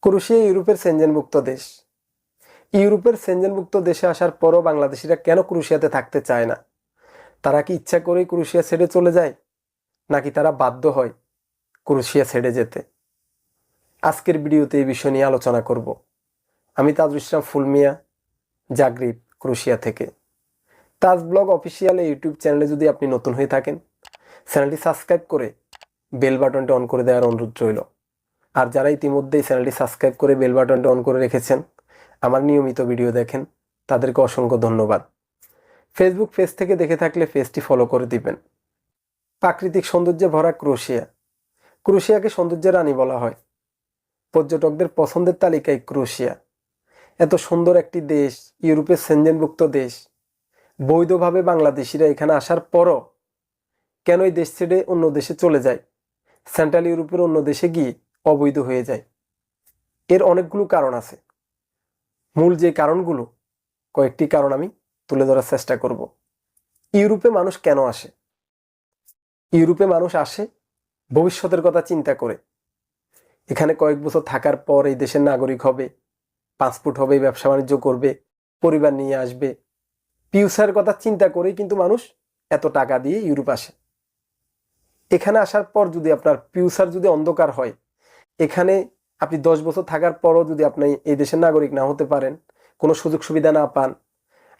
Croatia ইউরোপের সেনজেনভুক্ত দেশ। ইউরোপের সেনজেনভুক্ত দেশে আসার পরও বাংলাদেশিরা কেন ক্রোয়েশিয়াতে থাকতে চায় না? তারা কি ইচ্ছা করেই ক্রোয়েশিয়া ছেড়ে চলে যায়, নাকি তারা বাধ্য হয় ক্রোয়েশিয়া ছেড়ে যেতে? আজকের ভিডিওতে এই বিষয় নিয়ে আলোচনা করব। আমি তাজুল ইসলাম ফুলমিয়া, জাগ্রিব, ক্রোয়েশিয়া থেকে। তাজ ব্লগ অফিসিয়াল ইউটিউব চ্যানেলে যদি আপনি নতুন হয়ে থাকেন, চ্যানেলটি সাবস্ক্রাইব করে বেল বাটনটি অন করে দেওয়ার অনুরোধ রইল। আর যারা ইতিমধ্যেই চ্যানেলটি সাবস্ক্রাইব করে বেল বাটনটি অন করে রেখেছেন, আমার নিয়মিত ভিডিও দেখেন, তাদেরকে অসংখ্য ধন্যবাদ। ফেসবুক পেজ থেকে দেখে থাকলে পেজটি ফলো করে দিবেন। প্রাকৃতিক সৌন্দর্যে ভরা ক্রোয়েশিয়া। ক্রোয়েশিয়াকে সৌন্দর্যের রানী বলা হয়। পর্যটকদের পছন্দের তালিকায় ক্রোয়েশিয়া। এত সুন্দর একটি দেশ, ইউরোপের সেনজেনভুক্ত দেশ, বৈধভাবে বাংলাদেশিরা এখানে আসার পরও কেন এই দেশ ছেড়ে অন্য দেশে চলে যায়, সেন্ট্রাল ইউরোপের অন্য দেশে গিয়ে অবৈধ হয়ে যায়? এর অনেকগুলো কারণ আছে। মূল যে কারণগুলো, কয়েকটি কারণ আমি তুলে ধরার চেষ্টা করব। ইউরোপে মানুষ কেন আসে? ইউরোপে মানুষ আসে ভবিষ্যতের কথা চিন্তা করে। এখানে কয়েক বছর থাকার পর এই দেশের নাগরিক হবে, পাসপোর্ট হবে, ব্যবসা বাণিজ্য করবে, পরিবার নিয়ে আসবে। ফিউচারের কথা চিন্তা করেই কিন্তু মানুষ এত টাকা দিয়ে ইউরোপ আসে। এখানে আসার পর যদি আপনার ফিউচার যদি অন্ধকার হয়, এখানে আপনি 10 বছর থাকার পরও যদি আপনি এই দেশের নাগরিক না হতে পারেন, কোনো সুযোগ সুবিধা না পান,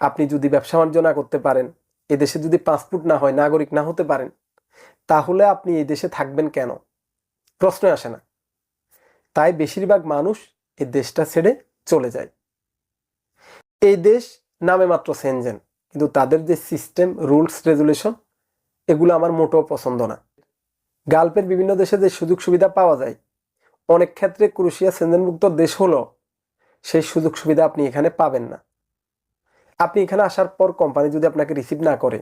আপনি যদি ব্যবসা বাণিজ্য না করতে পারেন, এদেশে যদি পাসপোর্ট না হয়, নাগরিক না হতে পারেন, তাহলে আপনি এই দেশে থাকবেন কেন? প্রশ্ন আসে না। তাই বেশিরভাগ মানুষ এই দেশটা ছেড়ে চলে যায়। এই দেশ নামে মাত্র সেনজেন, কিন্তু তাদের যে সিস্টেম, রুলস, রেগুলেশন, এগুলো আমার মোটেও পছন্দ না। গালফের বিভিন্ন দেশে যে সুযোগ সুবিধা পাওয়া যায়, অনেক ক্ষেত্রে ক্রোয়েশিয়া সেনজেনভুক্ত দেশ হলো সেই সুযোগ সুবিধা আপনি এখানে পাবেন না। আপনি এখানে আসার পর কোম্পানি যদি আপনাকে রিসিভ না করে,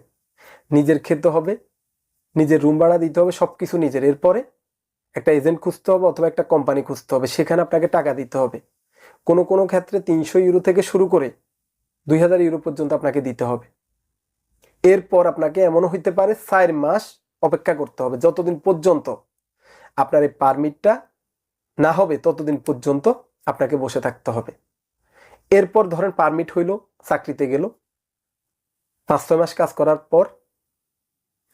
নিজের খেতে হবে, নিজের রুম ভাড়া দিতে হবে, সবকিছু নিজের। এরপরে একটা এজেন্ট খুঁজতে হবে অথবা একটা কোম্পানি খুঁজতে হবে, সেখানে আপনাকে টাকা দিতে হবে। কোনো কোনো ক্ষেত্রে 300 ইউরো থেকে শুরু করে 2000 ইউরো পর্যন্ত আপনাকে দিতে হবে। এরপর আপনাকে এমনও হইতে পারে 4 মাস অপেক্ষা করতে হবে, যতদিন পর্যন্ত আপনার এই পারমিটটা না হবে ততদিন পর্যন্ত আপনাকে বসে থাকতে হবে। এরপর ধরেন পারমিট হইল, চাকরিতে গেল, 5-6 মাস কাজ করার পর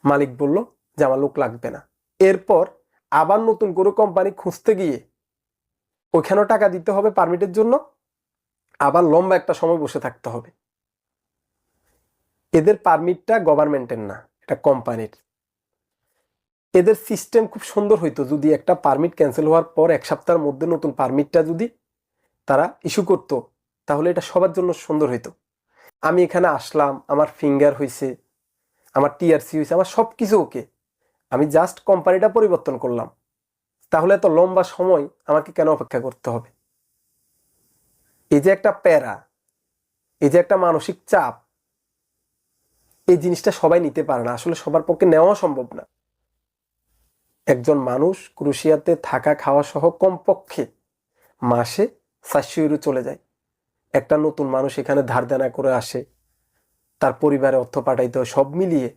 মালিক বলল যে আমার লোক লাগবে না। এরপর আবার নতুন করে কোম্পানি খুঁজতে গিয়ে ওইখানেও টাকা দিতে হবে পারমিটের জন্য, আবার লম্বা একটা সময় বসে থাকতে হবে। এদের পারমিটটা গভর্নমেন্টের না, এটা কোম্পানির। এদের সিস্টেম খুব সুন্দর হইতো যদি একটা পারমিট ক্যান্সেল হওয়ার পর 1 সপ্তাহের মধ্যে নতুন পারমিটটা যদি তারা ইস্যু করতো, তাহলে এটা সবার জন্য সুন্দর হইতো। আমি এখানে আসলাম, আমার ফিঙ্গার হয়েছে, আমার টিআরসি হয়েছে, আমার সব কিছু ওকে, আমি জাস্ট কোম্পানিটা পরিবর্তন করলাম, তাহলে এত লম্বা সময় আমাকে কেন অপেক্ষা করতে হবে? এই যে একটা প্যারা, এই যে একটা মানসিক চাপ, এই জিনিসটা সবাই নিতে পারে না, আসলে সবার পক্ষে নেওয়া সম্ভব না। একজন মানুষ ক্রোয়েশিয়াতে থাকা খাওয়া সহ কমপক্ষে মাসে 400 ইউরো চলে যায়। একটা নতুন মানুষ এখানে ধার দেনা করে আসে, তার পরিবারে অর্থ পাঠাইতে হয়, সব মিলিয়ে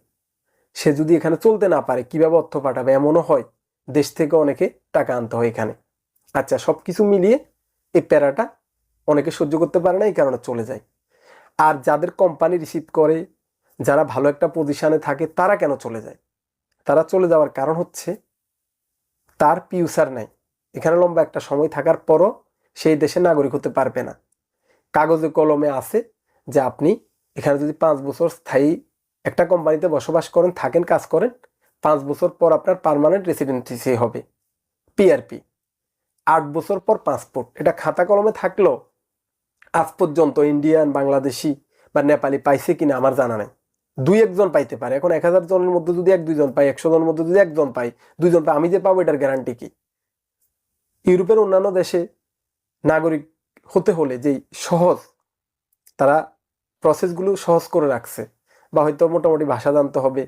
সে যদি এখানে চলতে না পারে কিভাবে অর্থ পাঠাবে? এমনও হয় দেশ থেকে অনেকে টাকা আনতে হয় এখানে। আচ্ছা, সবকিছু মিলিয়ে এই প্যারাটা অনেকে সহ্য করতে পারে না, এই কারণে চলে যায়। আর যাদের কোম্পানি রিসিভ করে, যারা ভালো একটা পজিশনে থাকে, তারা কেন চলে যায়? তারা চলে যাওয়ার কারণ হচ্ছে তার ফিউচার নাই। এখানে লম্বা একটা সময় থাকার পরও সেই দেশের নাগরিক হতে পারবে না। কাগজে কলমে আছে যে আপনি এখানে যদি 5 বছর স্থায়ী একটা কোম্পানিতে বসবাস করেন, থাকেন, কাজ করেন, 5 বছর পর আপনার পার্মানেন্ট রেসিডেন্সি হবে, পিআরপি। 8 বছর পর পাসপোর্ট। এটা খাতা কলমে থাকলেও আজ পর্যন্ত ইন্ডিয়ান, বাংলাদেশি বা নেপালি পাইছে কিনা আমার জানা নেই। 2-1 জন পাইতে পারে। এখন 1000 জনের মধ্যে যদি 1-2 জন পাই, 100 জনের মধ্যে যদি 1 জন পাই, 2 জন পাই, আমি যে পাবো এটার গ্যারান্টি কি? ইউরোপের অন্যান্য দেশে নাগরিক হতে হলে যেই সহজ, তারা প্রসেসগুলো সহজ করে রাখছে, বা হয়তো মোটামুটি ভাষা জানতে হবে,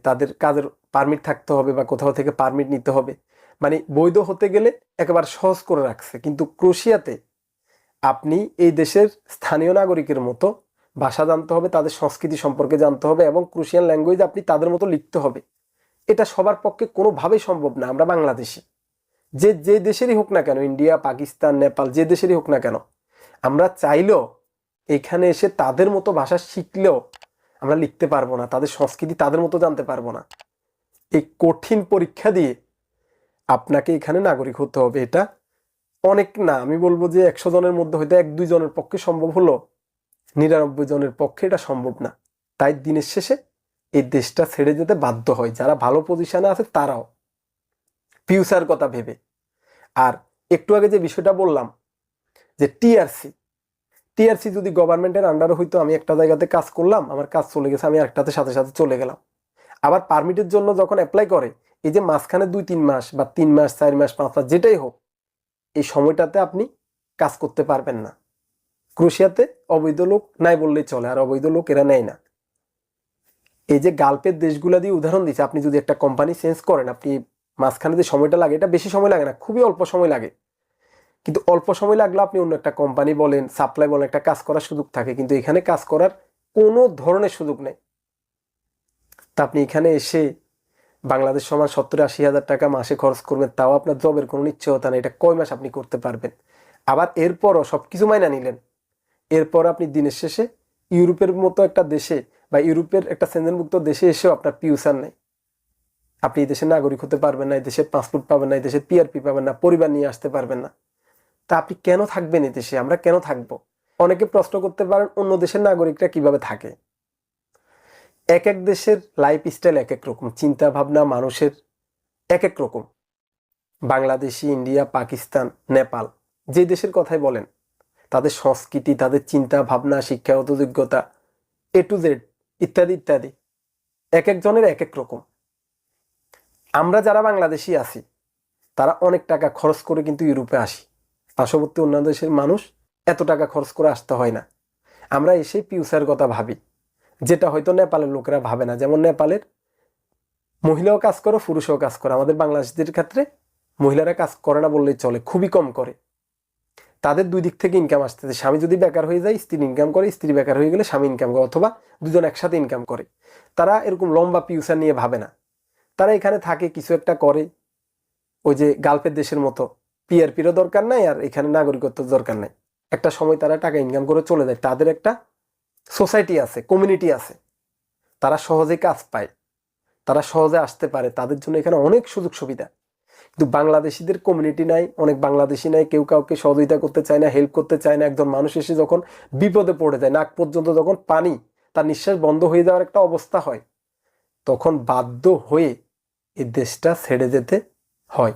তাদের কাজের পারমিট থাকতে হবে, বা কোথাও থেকে পারমিট নিতে হবে, মানে বৈধ হতে গেলে একেবারে সহজ করে রাখছে। কিন্তু ক্রোয়েশিয়াতে আপনি এই দেশের স্থানীয় নাগরিকের মতো ভাষা জানতে হবে, তাদের সংস্কৃতি সম্পর্কে জানতে হবে, এবং ক্রোয়েশিয়ান ল্যাঙ্গুয়েজ আপনি তাদের মতো লিখতে হবে। এটা সবার পক্ষে কোনোভাবেই সম্ভব না। আমরা বাংলাদেশি, যে যে দেশেরই হোক না কেন, ইন্ডিয়া, পাকিস্তান, নেপাল, যে দেশেরই হোক না কেন, আমরা চাইলেও এখানে এসে তাদের মতো ভাষা শিখলেও আমরা লিখতে পারবো না, তাদের সংস্কৃতি তাদের মতো জানতে পারবো না। এই কঠিন পরীক্ষা দিয়ে আপনাকে এখানে নাগরিক হতে হবে। এটা অনেক না, আমি বলবো যে 100 জনের মধ্যে হয়তো 1-2 জনের পক্ষে সম্ভব হলো, 99 জনের পক্ষে এটা সম্ভব না। তাই দিনের শেষে এই দেশটা ছেড়ে যেতে বাধ্য হয় যারা ভালো পজিশনে আছে, তারাও ফিউচার কথা ভেবে। আর একটু আগে যে বিষয়টা বললাম যে টিআরসি যদি গভর্নমেন্টের আন্ডারে হইতো, আমি একটা জায়গাতে কাজ করলাম, আমার কাজ চলে গেছে, আমি আরেকটাতে সাথে সাথে চলে গেলাম। আবার পারমিটের জন্য যখন অ্যাপ্লাই করে, এই যে মাঝখানে 2-3 মাস বা 3 মাস, 4 মাস, 5 মাস, যেটাই হোক, এই সময়টাতে আপনি কাজ করতে পারবেন না। ক্রোয়েশিয়াতে অবৈধ লোক নাই বললেই চলে, আর অবৈধ লোক এরা নেয় না। এই যে গাল্পের দেশগুলা দিয়ে উদাহরণ দিচ্ছে, আপনি যদি একটা কোম্পানি চেঞ্জ করেন, আপনি মাঝখানে যে সময়টা লাগে, এটা বেশি সময় লাগে না, খুবই অল্প সময় লাগে। কিন্তু অল্প সময় লাগলে আপনি অন্য একটা কোম্পানি বলেন, সাপ্লাই বলেন, একটা কাজ করার সুযোগ থাকে। কিন্তু এখানে কাজ করার কোনো ধরনের সুযোগ নেই। তা আপনি এখানে এসে বাংলাদেশ সমান 70-80 হাজার টাকা মাসে খরচ করবেন, তাও আপনার জবের কোনো নিশ্চয়তা নেই। এটা কয় মাস আপনি করতে পারবেন? আবার এরপরও সবকিছু মাইনা নিলেন, এরপর আপনি দিনের শেষে ইউরোপের মতো একটা দেশে বা ইউরোপের একটা সেনজেনভুক্ত দেশে এসেও আপনার ফিউচার নেই। আপনি এই দেশের নাগরিক হতে পারবেন না, এই দেশের পাসপোর্ট পাবেন না, এই দেশের পিআরপি পাবেন না, পরিবার নিয়ে আসতে পারবেন না। তা আপনি কেন থাকবেন এই দেশে? আমরা কেন থাকবো? অনেকে প্রশ্ন করতে পারেন, অন্য দেশের নাগরিকরা কিভাবে থাকে? এক এক দেশের লাইফ স্টাইল এক এক রকম, চিন্তা ভাবনা মানুষের এক এক রকম। বাংলাদেশি, ইন্ডিয়া, পাকিস্তান, নেপাল, যে দেশের কথাই বলেন, তাদের সংস্কৃতি, তাদের চিন্তা ভাবনা, শিক্ষাগত যোগ্যতা, A to Z ইত্যাদি ইত্যাদি এক একজনের এক এক রকম। আমরা যারা বাংলাদেশি আছি, তারা অনেক টাকা খরচ করে কিন্তু ইউরোপে আসি। পার্শ্ববর্তী অন্যান্য দেশের মানুষ এত টাকা খরচ করে আসতে হয় না। আমরা এসে ফিউচার কথা ভাবি, যেটা হয়তো নেপালের লোকেরা ভাবে না। যেমন নেপালের মহিলাও কাজ করে, পুরুষও কাজ করে। আমাদের বাংলাদেশিদের ক্ষেত্রে মহিলারা কাজ করে না বললেই চলে, খুবই কম করে। তাদের দুই দিক থেকে ইনকাম আসতেছে। স্বামী যদি বেকার হয়ে যায়, স্ত্রী ইনকাম করে, স্ত্রী বেকার হয়ে গেলে স্বামী ইনকাম করে, অথবা দুজন একসাথে ইনকাম করে। তারা এরকম লম্বা ফিউচার নিয়ে ভাবে না। তারা এখানে থাকে, কিছু একটা করে, ওই যে গালফের দেশের মতো পিআরপিরও দরকার নাই, আর এখানে নাগরিকত্বের দরকার নাই। একটা সময় তারা টাকা ইনকাম করে চলে যায়। তাদের একটা সোসাইটি আছে, কমিউনিটি আছে, তারা সহজে কাজ পায়, তারা সহজে আসতে পারে, তাদের জন্য এখানে অনেক সুযোগ সুবিধা। কিন্তু বাংলাদেশিদের কমিউনিটি নাই, অনেক বাংলাদেশি নাই, কেউ কাউকে সহযোগিতা করতে চায় না, হেল্প করতে চায় না। একজন মানুষ এসে যখন বিপদে পড়ে যায়, নাক পর্যন্ত যখন পানি, তার নিঃশ্বাস বন্ধ হয়ে যাওয়ার একটা অবস্থা হয়, তখন বাধ্য হয়ে এই দেশটা ছেড়ে যেতে হয়।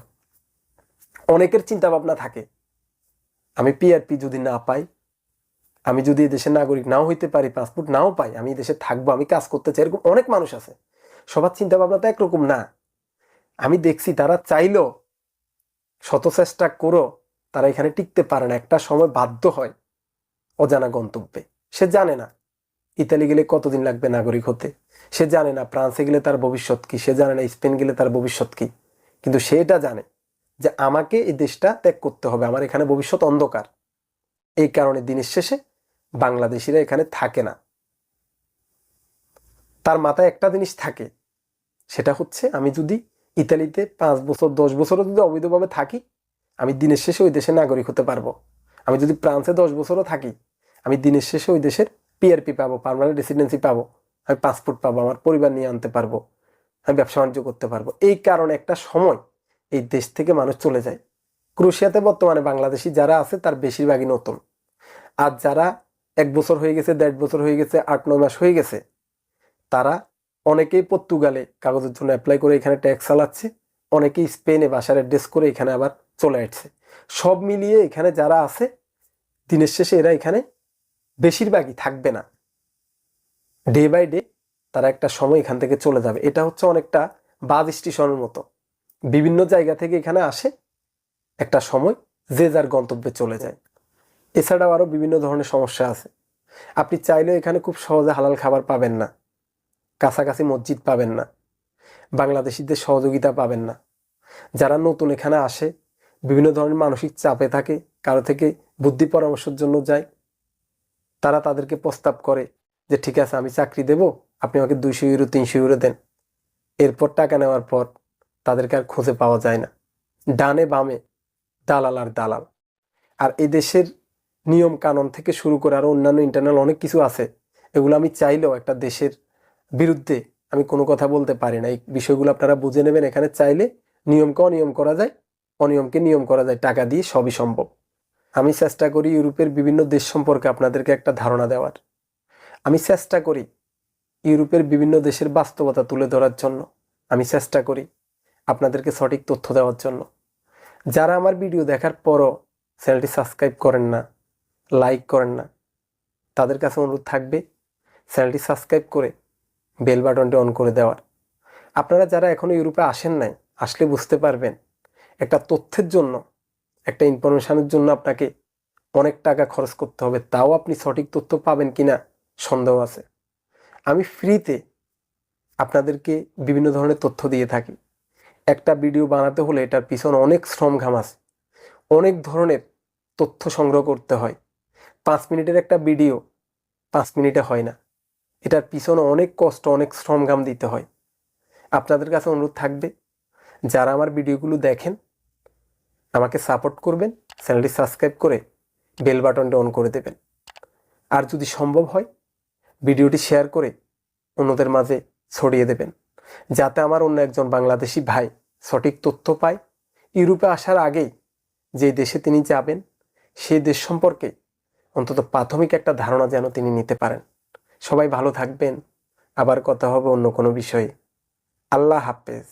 অনেকের চিন্তা ভাবনা থাকে, আমি পিআরপি যদি না পাই, আমি যদি এই দেশের নাগরিক নাও হইতে পারি, পাসপোর্ট নাও পাই, আমি এই দেশে থাকবো, আমি কাজ করতে চাই। এরকম অনেক মানুষ আছে। সবার চিন্তা ভাবনা তো একরকম না। আমি দেখছি তারা চাইলেও, শত চেষ্টা করো, তারা এখানে টিকতে পারে না। একটা সময় বাধ্য হয় অজানা গন্তব্যে। সে জানে না ইতালি গেলে কতদিন লাগবে নাগরিক হতে, সে জানে না ফ্রান্সে গেলে তার ভবিষ্যৎ কি, সে জানে না স্পেন গেলে তার ভবিষ্যৎ কি। কিন্তু সে এটা জানে যে আমাকে এই দেশটা ত্যাগ করতে হবে, আমার এখানে ভবিষ্যৎ অন্ধকার। এই কারণে দিনের শেষে বাংলাদেশিরা এখানে থাকে না। তার মাথায় একটা জিনিস থাকে, সেটা হচ্ছে আমি যদি ইতালিতে 5 বছর 10 বছরও যদি অবৈধভাবে থাকি, আমি দিনের শেষে ওই দেশের নাগরিক হতে পারবো। আমি যদি ফ্রান্সে 10 বছরও থাকি, আমি দিনের শেষে ওই দেশের পিআরপি পাবো, পার্মানেন্ট রেসিডেন্সি পাবো, আমি পাসপোর্ট পাবো, আমার পরিবার নিয়ে আনতে পারবো, আমি ব্যবসা বাণিজ্য করতে পারবো। এই কারণে একটা সময় এই দেশ থেকে মানুষ চলে যায়। ক্রোয়েশিয়াতে বর্তমানে বাংলাদেশি যারা আছে তার বেশিরভাগই নতুন। আর যারা 1 বছর হয়ে গেছে, 1.5 বছর হয়ে গেছে, 8-9 মাস হয়ে গেছে, তারা অনেকেই পর্তুগালে কাগজের জন্য অ্যাপ্লাই করে এখানে ট্যাক্স চালাচ্ছে, অনেকেই স্পেনে বাসার অ্যাড্রেস করে এখানে আবার চলে আসছে। সব মিলিয়ে এখানে যারা আছে, দিনের শেষে এরা এখানে বেশিরভাগই থাকবে না। ডে বাই ডে তারা একটা সময় এখান থেকে চলে যাবে। এটা হচ্ছে অনেকটা বাস স্টেশনের মতো, বিভিন্ন জায়গা থেকে এখানে আসে, একটা সময় যে যার গন্তব্যে চলে যায়। এছাড়াও আরো বিভিন্ন ধরনের সমস্যা আছে। আপনি চাইলেও এখানে খুব সহজে হালাল খাবার পাবেন না, কাছাকাছি মসজিদ পাবেন না, বাংলাদেশিদের সহযোগিতা পাবেন না। যারা নতুন এখানে আসে, বিভিন্ন ধরনের মানসিক চাপে থাকে, কারো থেকে বুদ্ধি পরামর্শের জন্য যায়, তারা তাদেরকে প্রস্তাব করে যে ঠিক আছে আমি চাকরি দেব, আপনি আমাকে 200 ইউরো 300 ইউরো দেন। এরপর টাকা নেওয়ার পর তাদেরকে আর খুঁজে পাওয়া যায় না। ডানে বামে দালাল আর দালাল। আর এই দেশের নিয়ম কানুন থেকে শুরু করে আরও অন্যান্য ইন্টারনাল অনেক কিছু আছে, এগুলো আমি চাইলেও একটা দেশের বিরুদ্ধে আমি কোনো কথা বলতে পারি না। এই বিষয়গুলো আপনারা বুঝে নেবেন। এখানে চাইলে নিয়মকে অনিয়ম করা যায়, অনিয়মকে নিয়ম করা যায়, টাকা দিয়ে সবই সম্ভব। আমি চেষ্টা করি ইউরোপের বিভিন্ন দেশ সম্পর্কে আপনাদেরকে একটা ধারণা দেওয়ার। আমি চেষ্টা করি ইউরোপের বিভিন্ন দেশের বাস্তবতা তুলে ধরার জন্য। আমি চেষ্টা করি আপনাদেরকে সঠিক তথ্য দেওয়ার জন্য। যারা আমার ভিডিও দেখার পরও চ্যানেলটি সাবস্ক্রাইব করেন না, লাইক করেন না, তাদের কাছে অনুরোধ থাকবে চ্যানেলটি সাবস্ক্রাইব করে বেল বাটনটি অন করে দেওয়ার। আপনারা যারা এখনও ইউরোপে আসেন নাই, আসলে বুঝতে পারবেন একটা তথ্যের জন্য, একটা ইনফরমেশনের জন্য আপনাকে অনেক টাকা খরচ করতে হবে, তাও আপনি সঠিক তথ্য পাবেন কিনা সন্দেহ আছে। আমি ফ্রিতে আপনাদেরকে বিভিন্ন ধরনের তথ্য দিয়ে থাকি। একটা ভিডিও বানাতে হলে এটার পিছনে অনেক শ্রম ঘাম আছে, অনেক ধরনের তথ্য সংগ্রহ করতে হয়। 5 মিনিটের একটা ভিডিও 5 মিনিটে হয় না, এটার পিছনে অনেক কষ্ট, অনেক শ্রম ঘাম দিতে হয়। আপনাদের কাছে অনুরোধ থাকবে যারা আমার ভিডিওগুলো দেখেন আমাকে সাপোর্ট করবেন, চ্যানেলটি সাবস্ক্রাইব করে বেল বাটনটা অন করে দেবেন। আর যদি সম্ভব হয় ভিডিওটি শেয়ার করে অন্যদের মাঝে ছড়িয়ে দেবেন, যাতে আমার অন্য একজন বাংলাদেশি ভাই সঠিক তথ্য পায়। ইউরোপে আসার আগেই যে দেশে তিনি যাবেন সেই দেশ সম্পর্কে অন্তত প্রাথমিক একটা ধারণা যেন তিনি নিতে পারেন। সবাই ভালো থাকবেন। আবার কথা হবে অন্য কোনো বিষয়ে। আল্লাহ হাফেজ।